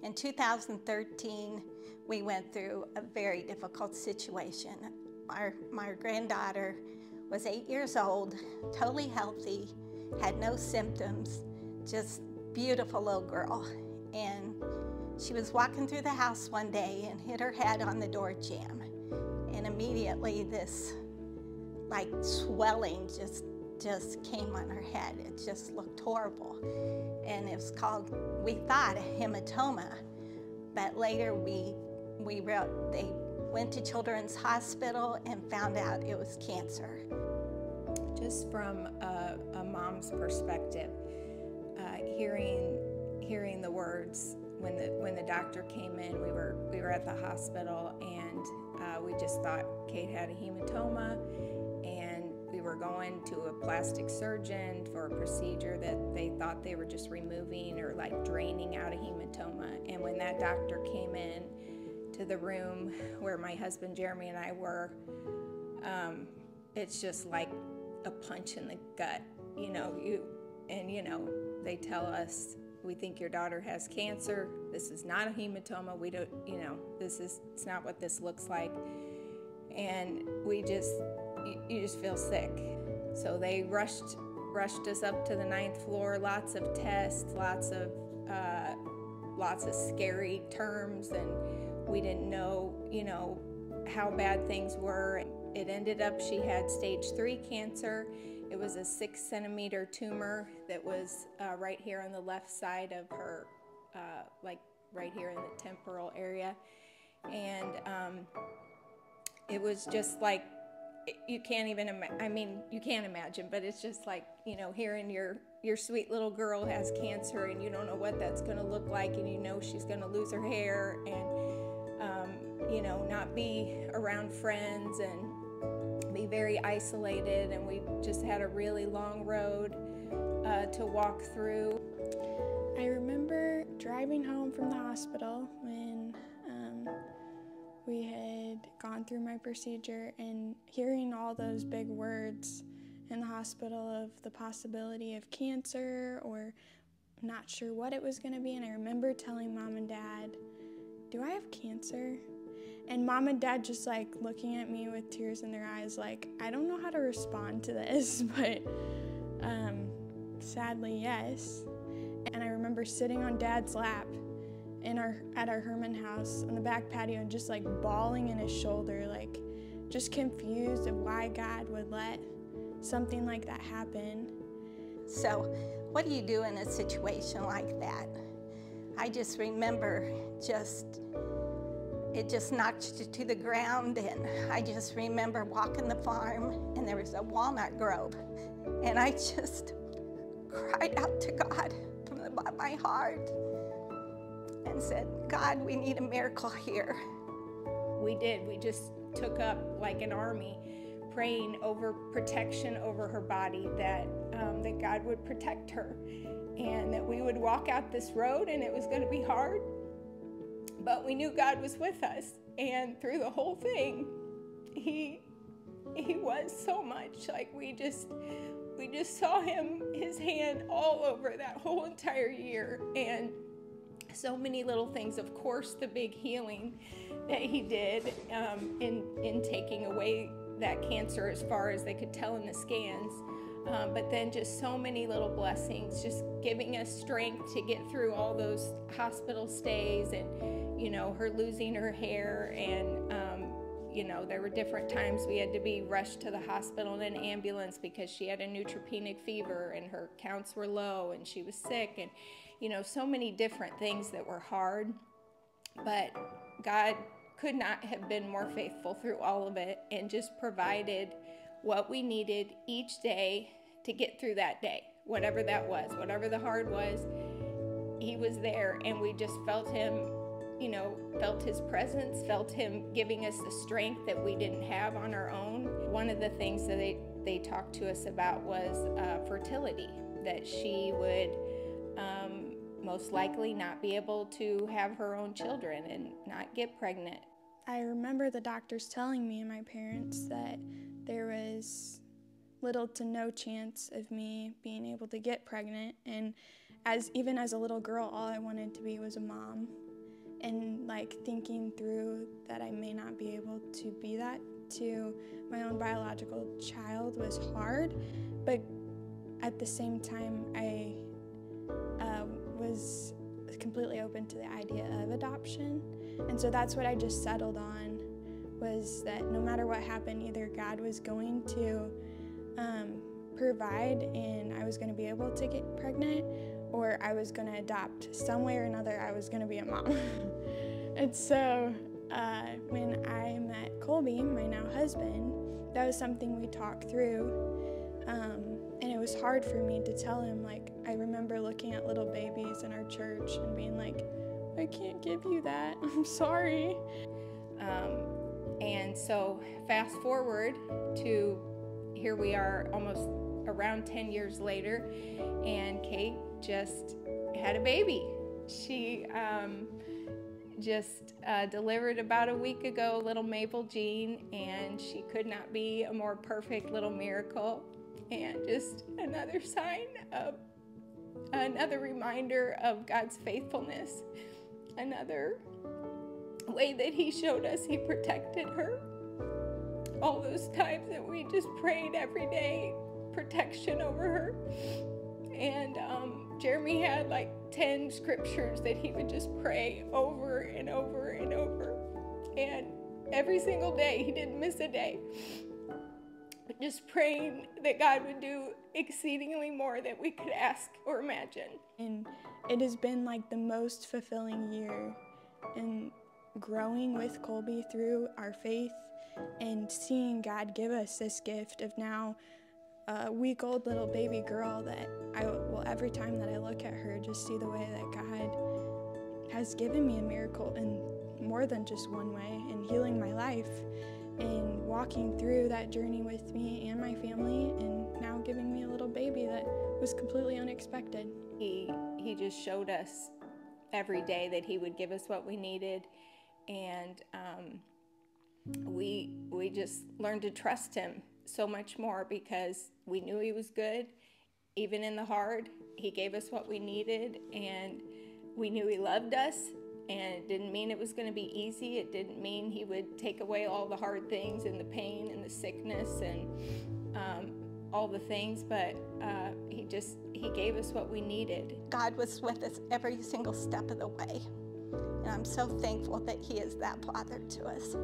In 2013, we went through a very difficult situation. My granddaughter was 8 years old, totally healthy, had no symptoms, just beautiful little girl. And she was walking through the house one day and hit her head on the door jamb. And immediately this like swelling just came on her head. It just looked horrible. And it was called, we thought, a hematoma. But later they went to Children's Hospital and found out it was cancer. Just from a mom's perspective, hearing the words when the doctor came in, we were at the hospital, and we just thought Kate had a hematoma, and we were going to a plastic surgeon for a procedure that they thought they were just removing or like draining out a hematoma. And when that doctor came in to the room where my husband Jeremy and I were, it's just like a punch in the gut. They tell us, we think your daughter has cancer. This is not a hematoma. We don't, it's not what this looks like. And you just feel sick. So they rushed us up to the 9th floor, lots of tests, lots of scary terms, and we didn't know, how bad things were. It ended up she had stage 3 cancer. It was a 6-centimeter tumor that was right here on the left side of her, like right here in the temporal area. And it was just like, you can't even you can't imagine, but it's just like, hearing your sweet little girl has cancer and you don't know what that's going to look like, and she's going to lose her hair and, not be around friends and be very isolated. And we just had a really long road to walk through. I remember driving home from the hospital when we had gone through my procedure and hearing all those big words in the hospital of the possibility of cancer, or not sure what it was going to be. And I remember telling Mom and Dad, "Do I have cancer?" And Mom and Dad just like looking at me with tears in their eyes, like, I don't know how to respond to this, but sadly, yes. And I remember sitting on Dad's lap at our Herman house on the back patio and just like bawling in his shoulder, like just confused of why God would let something like that happen. So what do you do in a situation like that? I just remember it just knocked you to the ground, and I just remember walking the farm and there was a walnut grove, and I just cried out to God from the bottom of my heart and said, "God, we need a miracle here." We did. We just took up like an army, praying over protection over her body, that God would protect her, and that we would walk out this road, and it was going to be hard, but we knew God was with us. And through the whole thing, he was so much. Like we just saw his hand all over that whole entire year, and so many little things. Of course, the big healing that he did in taking away that cancer as far as they could tell in the scans. But then just so many little blessings, just giving us strength to get through all those hospital stays, and, her losing her hair. And, there were different times we had to be rushed to the hospital in an ambulance because she had a neutropenic fever and her counts were low and she was sick, and, so many different things that were hard. But God could not have been more faithful through all of it, and just provided what we needed each day to get through that day, whatever that was, whatever the hard was. He was there, and we just felt him, felt his presence, felt him giving us the strength that we didn't have on our own. One of the things that they talked to us about was fertility, that she would most likely not be able to have her own children and not get pregnant. I remember the doctors telling me and my parents that there was little to no chance of me being able to get pregnant, and even as a little girl, all I wanted to be was a mom. and like thinking through that I may not be able to be that to my own biological child was hard, but at the same time I was completely open to the idea of adoption. And so that's what I just settled on, was that no matter what happened, either God was going to provide and I was going to be able to get pregnant, or I was going to adopt. Some way or another, I was going to be a mom. And so when I met Colby, my now husband, that was something we talked through. And it was hard for me to tell him, like, I remember looking at little babies in our church and being like, I can't give you that, I'm sorry. And so fast forward to here we are almost around 10 years later, and Kate just had a baby. She just delivered about a week ago, little Mabel Jean, and she could not be a more perfect little miracle, and just another sign of, another reminder of God's faithfulness, another way that He showed us He protected her. All those times that we just prayed every day, protection over her. And Jeremy had like 10 scriptures that he would just pray over and over and over. And every single day, he didn't miss a day. Just praying that God would do exceedingly more than we could ask or imagine. And it has been like the most fulfilling year in growing with Colby through our faith and seeing God give us this gift of now a week-old little baby girl that I will, every time that I look at her, just see the way that God has given me a miracle in more than just one way, in healing my life and walking through that journey with me and my family, and now giving me a little baby that was completely unexpected. He just showed us every day that He would give us what we needed, and we just learned to trust Him so much more because we knew He was good. Even in the hard, He gave us what we needed, and we knew He loved us. And it didn't mean it was going to be easy. It didn't mean He would take away all the hard things and the pain and the sickness and all the things, but He gave us what we needed. God was with us every single step of the way. And I'm so thankful that He is that Father to us.